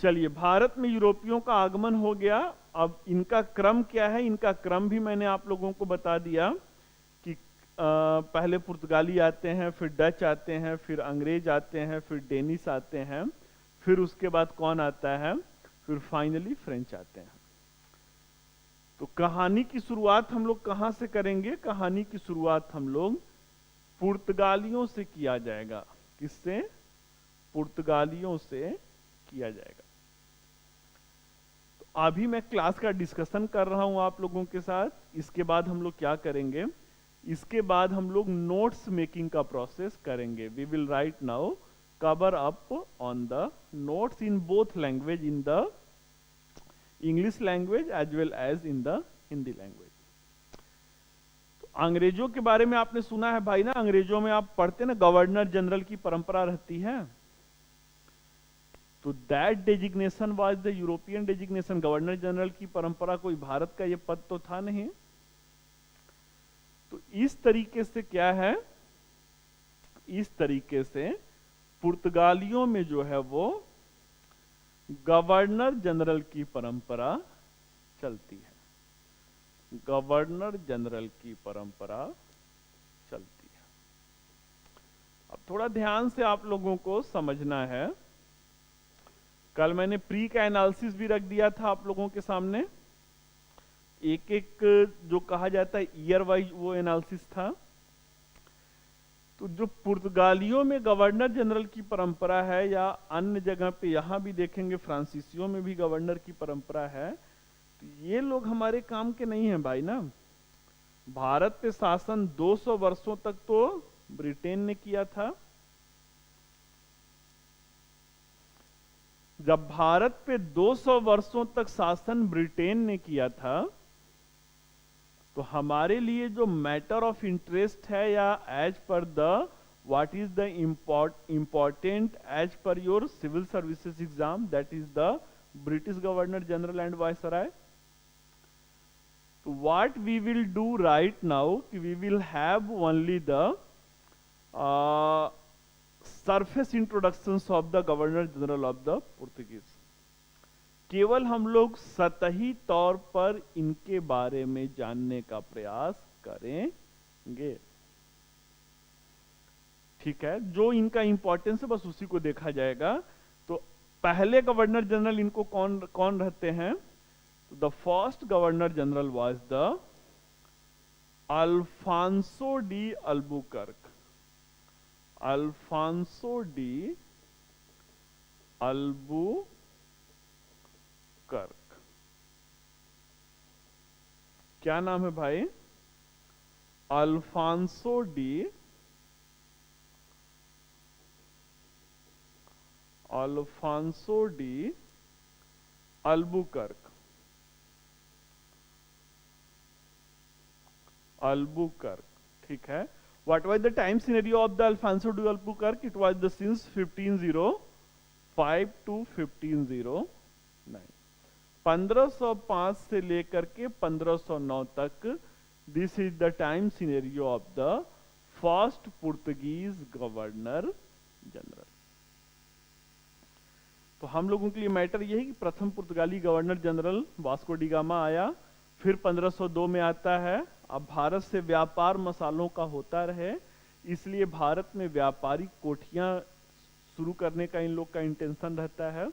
चलिए, भारत में यूरोपियों का आगमन हो गया। अब इनका क्रम क्या है, इनका क्रम भी मैंने आप लोगों को बता दिया कि पहले पुर्तगाली आते हैं, फिर डच आते हैं, फिर अंग्रेज आते हैं, फिर डेनिस आते हैं, फिर उसके बाद कौन आता है, फिर फाइनली फ्रेंच आते हैं। तो कहानी की शुरुआत हम लोग कहां से करेंगे? कहानी की शुरुआत हम लोग पुर्तगालियों से किया जाएगा। किससे? पुर्तगालियों से किया जाएगा। तो अभी मैं क्लास का डिस्कशन कर रहा हूं आप लोगों के साथ। इसके बाद हम लोग क्या करेंगे? इसके बाद हम लोग नोट्स मेकिंग का प्रोसेस करेंगे। We will write now cover up on the notes in both language, in the English language as well as in the Hindi language. तो अंग्रेजों के बारे में आपने सुना है भाई ना, अंग्रेजों में आप पढ़ते ना गवर्नर जनरल की परंपरा रहती है। तो that designation was the European designation. Governor general की परंपरा, कोई भारत का ये पद तो था नहीं। तो इस तरीके से क्या है, इस तरीके से पुर्तगालियों में जो है वो गवर्नर जनरल की परंपरा चलती है। गवर्नर जनरल की परंपरा चलती है। अब थोड़ा ध्यान से आप लोगों को समझना है। कल मैंने प्री का एनालिसिस भी रख दिया था आप लोगों के सामने। एक एक जो कहा जाता है ईयर वाइज वो एनालिसिस था। तो जो पुर्तगालियों में गवर्नर जनरल की परंपरा है, या अन्य जगह पे यहां भी देखेंगे फ्रांसीसियों में भी गवर्नर की परंपरा है, तो ये लोग हमारे काम के नहीं हैं भाई ना। भारत पे शासन 200 वर्षों तक तो ब्रिटेन ने किया था। जब भारत पे 200 वर्षों तक शासन ब्रिटेन ने किया था, तो हमारे लिए जो मैटर ऑफ इंटरेस्ट है, या as per the what is the important as per your civil services exam, that is the British governor general and viceroy. तो what we will do right now, we will have only the surface introductions of the governor general of the Portuguese. केवल हम लोग सतही तौर पर इनके बारे में जानने का प्रयास करेंगे। ठीक है, जो इनका इंपॉर्टेंस है बस उसी को देखा जाएगा। तो पहले गवर्नर जनरल इनको कौन कौन रहते हैं? तो the first governor general was the Alfonso de Albuquerque. Alfonso de Albuquerque. क्या नाम है भाई? Alfonso de Alfonso de Albuquerque. Albuquerque, ठीक है। What was the time scenario of the Alfonso de Albuquerque? It was the since 1505 to 1509। 1505 से लेकर के 1509 तक this is the time scenario of the first Portuguese governor general. तो हम लोगों के लिए मैटर यह है कि प्रथम पुर्तगाली governor general Vasco D gamma आया, फिर 1502 में आता है। अब भारत से व्यापार मसालों का होता रहे, इसलिए भारत में व्यापारिक कोठियां शुरू करने का इन लोग का इंटेंशन रहता है।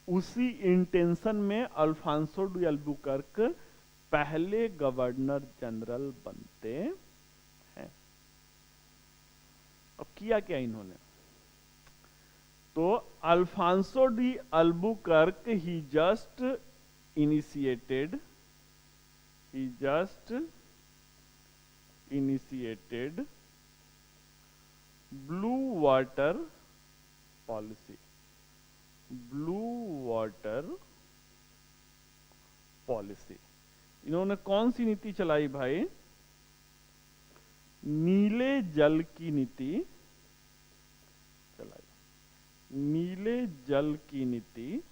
उसी इंटेंशन में अल्फांसो डी अल्बुकर्क पहले गवर्नर जनरल बनते हैं। अब किया क्या इन्होंने? तो अल्फांसो डी अल्बुकर्क ही just initiated blue water policy. Blue water policy इन्होंने कौन सी नीति चलाई भाई? नीले जल की नीति चलाई। नीले जल की नीति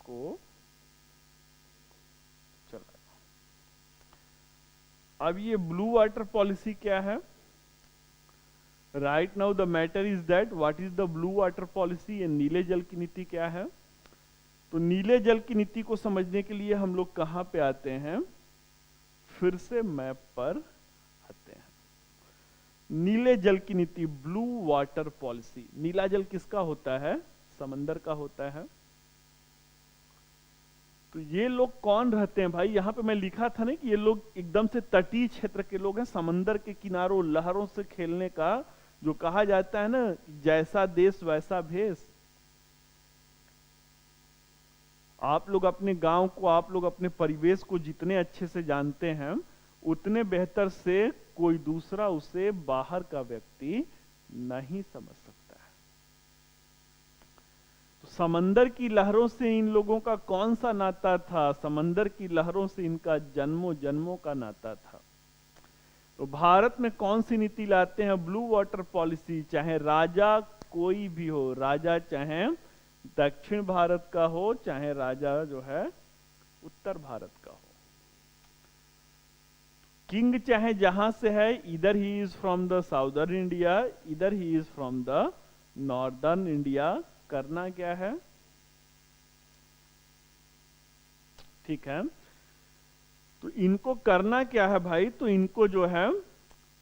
को चलाया। अब ये ब्लू वाटर पॉलिसी क्या है? Right now the matter is that what is the blue water policy, ये नीले जल की नीति क्या है। तो नीले जल की नीति को समझने के लिए हम लोग कहां पे आते हैं, फिर से मैप पर आते हैं। नीले जल की नीति, ब्लू वाटर पॉलिसी। नीला जल किसका होता है, समंदर का होता है। तो ये लोग कौन रहते हैं भाई, यहां पे मैं लिखा था ना कि ये लोग एकदम से तटीय क्षेत्र के लोग हैं, समंदर के किनारों लहरों से खेलने का जो कहा जाता है ना, जैसा देश वैसा भेष। आप लोग अपने गांव को, आप लोग अपने परिवेश को जितने अच्छे से जानते हैं, उतने बेहतर से कोई दूसरा उसे बाहर का व्यक्ति नहीं समझ सकता है। तो समंदर की लहरों से इन लोगों का कौन सा नाता था, समंदर की लहरों से इनका जन्मों जन्मों का नाता था। तो भारत में कौन सी नीति लाते हैं, ब्लू वाटर पॉलिसी। चाहे राजा कोई भी हो, राजा चाहे दक्षिण भारत का हो, चाहे राजा जो है उत्तर भारत का हो, किंग चाहे जहां से है, इधर ही is from the southern India, इधर ही is from the northern India, करना क्या है, ठीक है। तो इनको करना क्या है भाई, तो इनको जो है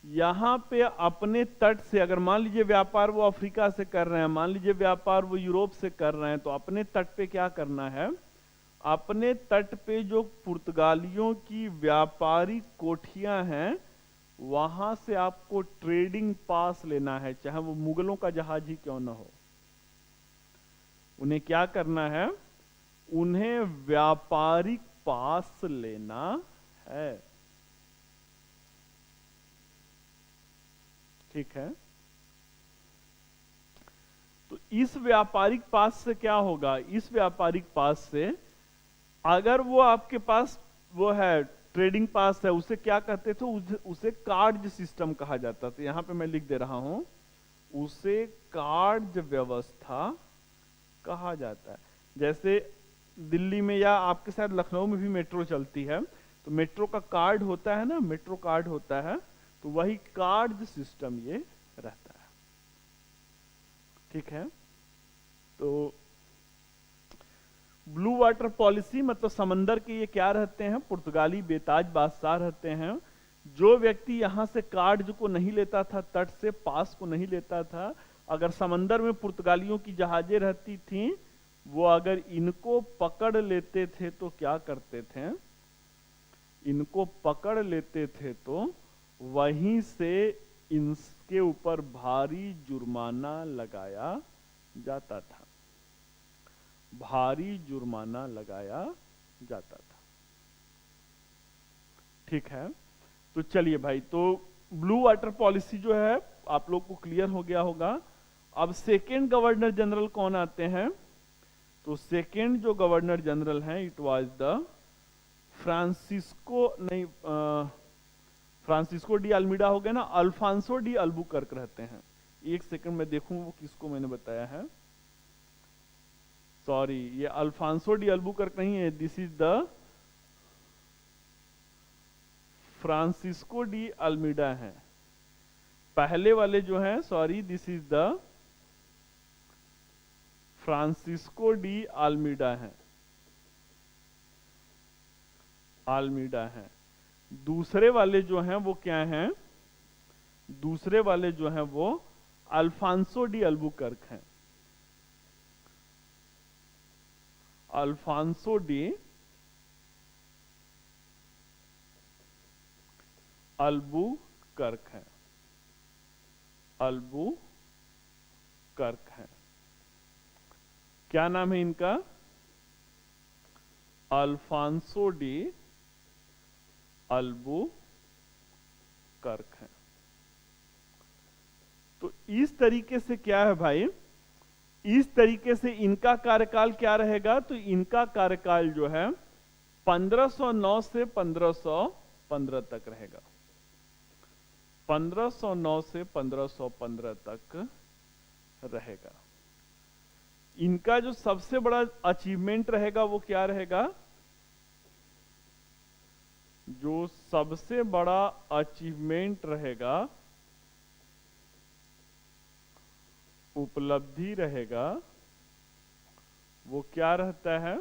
यहां पे अपने तट से, अगर मान लीजिए व्यापार वो अफ्रीका से कर रहे हैं, मान लीजिए व्यापार वो यूरोप से कर रहे हैं, तो अपने तट पे क्या करना है, अपने तट पे जो पुर्तगालियों की व्यापारिक कोठियां हैं, वहां से आपको ट्रेडिंग पास लेना है, चाहे वो मुगलों का जहाज ही क्यों ना हो। उन्हें क्या करना है, उन्हें व्यापारिक पास लेना है, ठीक है। तो इस व्यापारिक पास से क्या होगा, इस व्यापारिक पास से अगर वो आपके पास वो है ट्रेडिंग पास है, उसे क्या कहते थे, उसे कार्ड सिस्टम कहा जाता था। यहां पे मैं लिख दे रहा हूं, उसे कार्ड व्यवस्था कहा जाता है। जैसे दिल्ली में या आपके साथ लखनऊ में भी मेट्रो चलती है, तो मेट्रो का कार्ड होता है ना, मेट्रो कार्ड होता है, तो वही कार्ड सिस्टम ये रहता है, ठीक है। तो ब्लू वाटर पॉलिसी मतलब समंदर के ये क्या रहते हैं, पुर्तगाली बेताज बादशाह रहते हैं। जो व्यक्ति यहां से कार्ड को नहीं लेता था, तट से पास को नहीं लेता था, अगर समंदर में पुर्तगालियों की जहाजें रहती थीं, वो अगर इनको पकड़ लेते थे तो क्या करते थे, इनको पकड़ लेते थे तो वहीं से इनके ऊपर भारी जुर्माना लगाया जाता था, भारी जुर्माना लगाया जाता था, ठीक है। तो चलिए भाई, तो ब्लू वाटर पॉलिसी जो है आप लोग को क्लियर हो गया होगा। अब सेकेंड गवर्नर जनरल कौन आते हैं, तो सेकेंड जो गवर्नर जनरल हैं, इट वाज द फ्रांसिस्को, नहीं फ्रांसिस्को डी अल्मीडा हो गया ना, अल्फांसो डी अल्बुकर्क रहते हैं। एक सेकंड में देखूं वो किसको मैंने बताया है, सॉरी ये अल्फांसो डी अल्बुकर्क नहीं है, this is the Francisco de Almeida है। पहले वाले जो हैं, sorry this is the Francisco de Almeida है, अल्मीडा है। दूसरे वाले जो हैं वो क्या हैं, दूसरे वाले जो हैं वो अल्फांसो डी अल्बुकर्क हैं, अल्फांसो डी अल्बुकर्क हैं, अल्बुकर्क हैं। क्या नाम है इनका, अल्फांसो डी अल्बुकर्क है। तो इस तरीके से क्या है भाई, इस तरीके से इनका कार्यकाल क्या रहेगा, तो इनका कार्यकाल जो है 1509 से 1515 तक रहेगा, 1509 से 1515 तक रहेगा। इनका जो सबसे बड़ा अचीवमेंट रहेगा वो क्या रहेगा, जो सबसे बड़ा अचीवमेंट रहेगा उपलब्धि रहेगा वो क्या रहता है?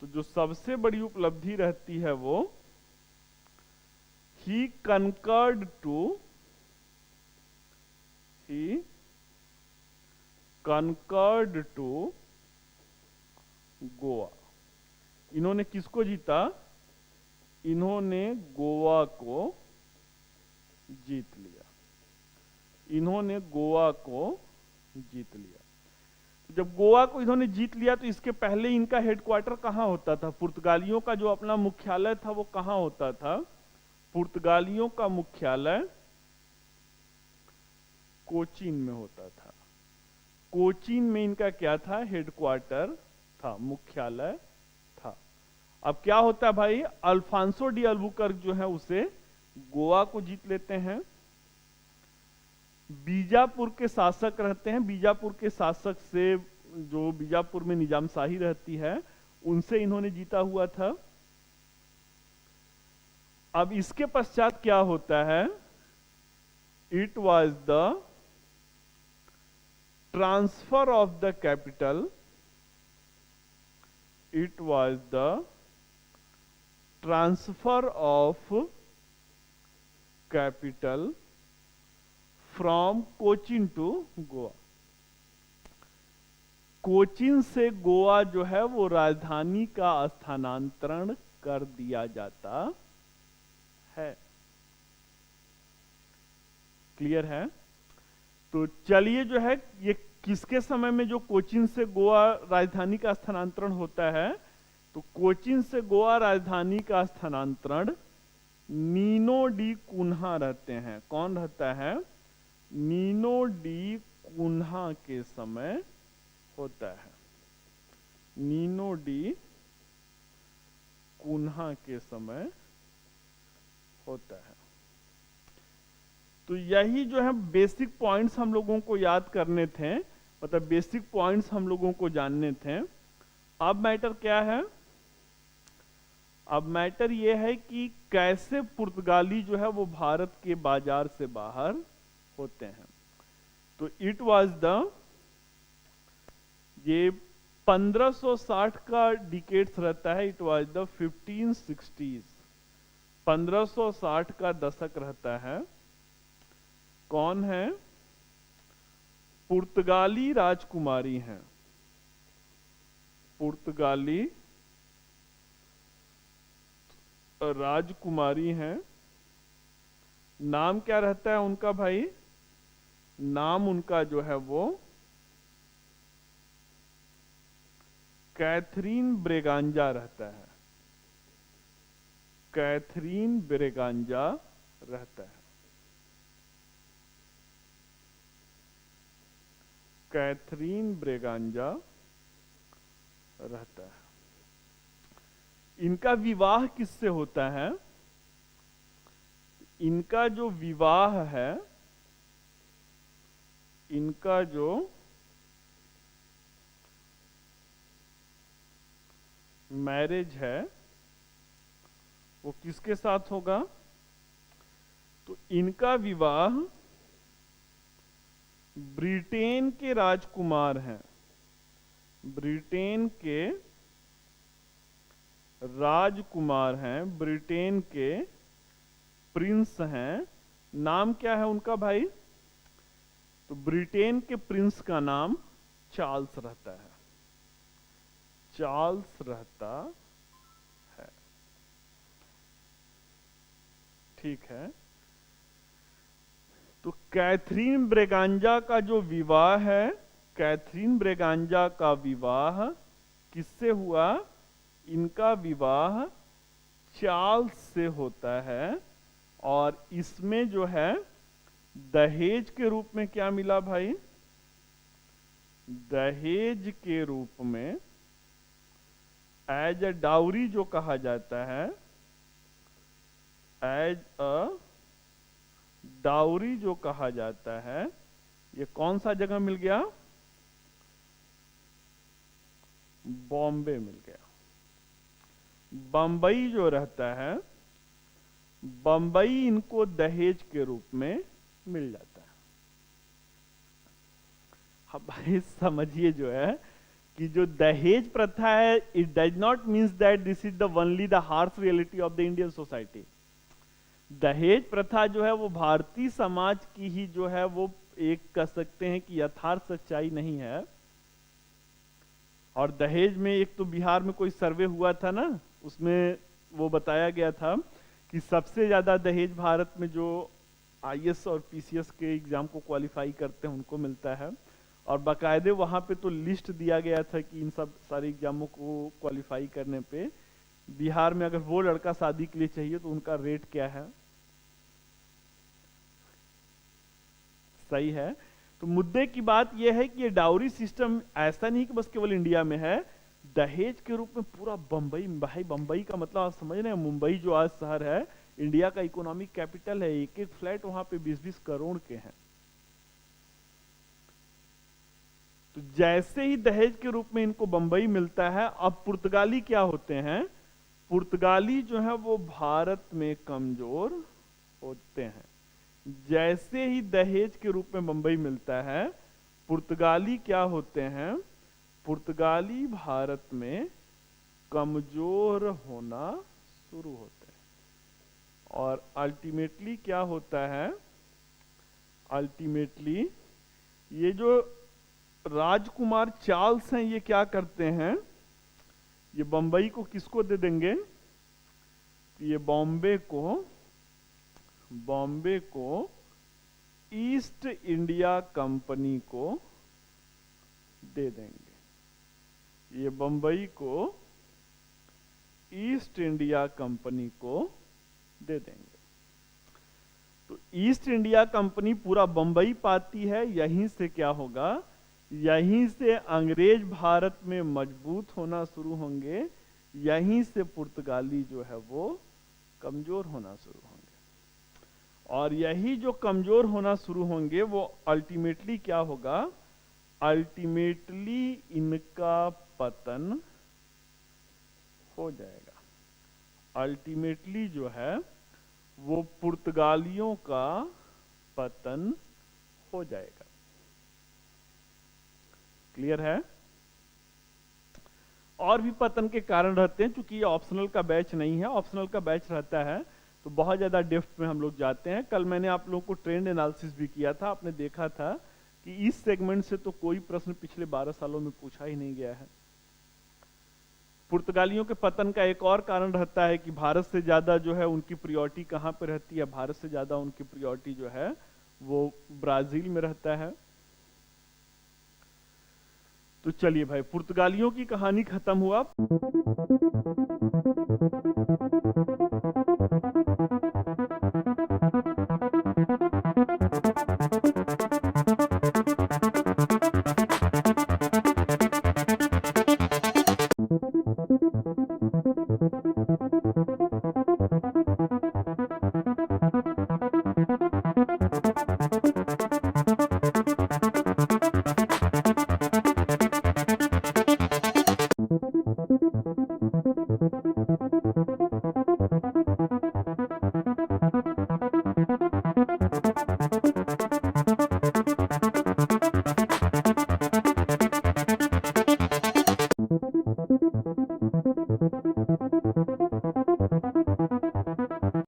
तो जो सबसे बड़ी उपलब्धि रहती है वो ही कनकर्ड टू गोवा। इन्होंने किसको जीता? इन्होंने गोवा को जीत लिया। इन्होंने गोवा को जीत लिया। जब गोवा को इन्होंने जीत लिया तो इसके पहले इनका हेडक्वार्टर कहाँ होता था? पुर्तगालियों का जो अपना मुख्यालय था वो कहाँ होता था? पुर्तगालियों का मुख्यालय कोचीन में होता था। कोचीन में इनका क्या था? हेडक्वार्टर था, मुख्यालय था। अब क्या होता है भाई, अल्फांसो डी अल्बुकर्क जो है उसे गोवा को जीत लेते हैं। बीजापुर के शासक रहते हैं, बीजापुर के शासक से, जो बीजापुर में निजामशाही रहती है, उनसे इन्होंने जीता हुआ था। अब इसके पश्चात क्या होता है? It was the transfer of the capital, it was the transfer of capital from Cochin to Goa. Cochin से गोवा जो है वो राजधानी का स्थानांतरण कर दिया जाता है। क्लियर है? तो चलिए जो है ये किसके समय में जो कोचीन से गोवा राजधानी का स्थानांतरण होता है? तो कोचीन से गोवा राजधानी का स्थानांतरण नीनो डी कुन्हा रहते हैं। कौन रहता है? नीनो डी कुन्हा के समय होता है। नीनो डी कुन्हा के समय होता है। तो यही जो है बेसिक पॉइंट्स हम लोगों को याद करने थे, मतलब बेसिक पॉइंट्स हम लोगों को जानने थे। अब मैटर क्या है? अब मैटर यह है कि कैसे पुर्तगाली जो है वो भारत के बाजार से बाहर होते हैं। तो इट वाज द, ये 1560 का डिकेड्स रहता है। इट वाज द 1560s, 1560 का दशक रहता है। कौन है? पुर्तगाली राजकुमारी हैं। पुर्तगाली राजकुमारी हैं। नाम क्या रहता है उनका भाई? नाम उनका जो है वो कैथरीन ब्रेगांजा रहता है। कैथरीन ब्रेगांजा रहता है। कैथरीन ब्रेगांजा रहता है। इनका विवाह किससे होता है? इनका जो विवाह है, इनका जो मैरिज है वो किसके साथ होगा? तो इनका विवाह ब्रिटेन के राजकुमार हैं, ब्रिटेन के राजकुमार हैं, ब्रिटेन के प्रिंस हैं। नाम क्या है उनका भाई? तो ब्रिटेन के प्रिंस का नाम चार्ल्स रहता है। चार्ल्स रहता है। ठीक है। तो कैथरीन ब्रेगांजा का जो विवाह है, कैथरीन ब्रेगांजा का विवाह किससे हुआ? इनका विवाह चार्ल्स से होता है। और इसमें जो है दहेज के रूप में क्या मिला भाई? दहेज के रूप में एज अ डाउरी जो कहा जाता है, एज अ डाउरी जो कहा जाता है, ये कौन सा जगह मिल गया? बॉम्बे मिल गया। बंबई जो रहता है, बंबई इनको दहेज के रूप में मिल जाता है। अब भाई समझिए जो है कि जो दहेज प्रथा है, it does not means that this is the only the harsh reality of the Indian society. दहेज प्रथा जो है वो भारतीय समाज की ही जो है वो एक कह सकते हैं कि यथार्थ सच्चाई नहीं है। और दहेज में एक तो बिहार में कोई सर्वे हुआ था ना, उसमें वो बताया गया था कि सबसे ज्यादा दहेज भारत में जो आईएएस और पीसीएस के एग्जाम को क्वालिफाई करते हैं उनको मिलता है। और बाकायदे वहां पे तो लिस्ट दिया गया था कि इन सब सारे एग्जामों को क्वालिफाई करने पे बिहार में अगर वो लड़का शादी के लिए चाहिए तो उनका रेट क्या है। सही है। तो मुद्दे की बात यह है कि ये डाउरी सिस्टम ऐसा नहीं कि बस केवल इंडिया में है, दहेज के रूप में पूरा बंबई, भाई बंबई का मतलब आप समझ रहे हैं, मुंबई जो आज शहर है इंडिया का इकोनॉमिक कैपिटल है, एक एक फ्लैट वहां पे 20-20 करोड़ के हैं। तो जैसे ही दहेज के रूप में इनको बंबई मिलता है, अब पुर्तगाली क्या होते हैं, पुर्तगाली जो है वो भारत में कमजोर होते हैं। जैसे ही दहेज के रूप में बंबई मिलता है, पुर्तगाली क्या होते हैं, पुर्तगाली भारत में कमजोर होना शुरू होते हैं। और अल्टीमेटली क्या होता है, अल्टीमेटली ये जो राजकुमार चार्ल्स हैं ये क्या करते हैं, ये बंबई को किसको दे देंगे, ये बॉम्बे को ईस्ट इंडिया कंपनी को दे देंगे। ये बंबई को ईस्ट इंडिया कंपनी को दे देंगे। तो ईस्ट इंडिया कंपनी पूरा बंबई पाती है, यहीं से क्या होगा, यहीं से अंग्रेज भारत में मजबूत होना शुरू होंगे, यहीं से पुर्तगाली जो है वो कमजोर होना शुरू होंगे। और यही जो कमजोर होना शुरू होंगे वो अल्टीमेटली क्या होगा, अल्टीमेटली इनका पतन हो जाएगा। अल्टीमेटली जो है वो पुर्तगालियों का पतन हो जाएगा। क्लियर है। और भी पतन के कारण रहते हैं, क्योंकि ये ऑप्शनल का बैच नहीं है, ऑप्शनल का बैच रहता है तो बहुत ज्यादा डेप्थ में हम लोग जाते हैं। कल मैंने आप लोगों को ट्रेंड एनालिसिस भी किया था, आपने देखा था कि इस सेगमेंट से तो कोई प्रश्न पिछले 12 सालों में पूछा ही नहीं गया है। पुर्तगालियों के पतन का एक और कारण रहता है कि भारत से ज्यादा जो है उनकी प्रायोरिटी कहां पर रहती है, भारत से ज्यादा उनकी प्रायोरिटी जो है वो ब्राजील में रहता है। तो चलिए भाई, पुर्तगालियों की कहानी खत्म हुआ।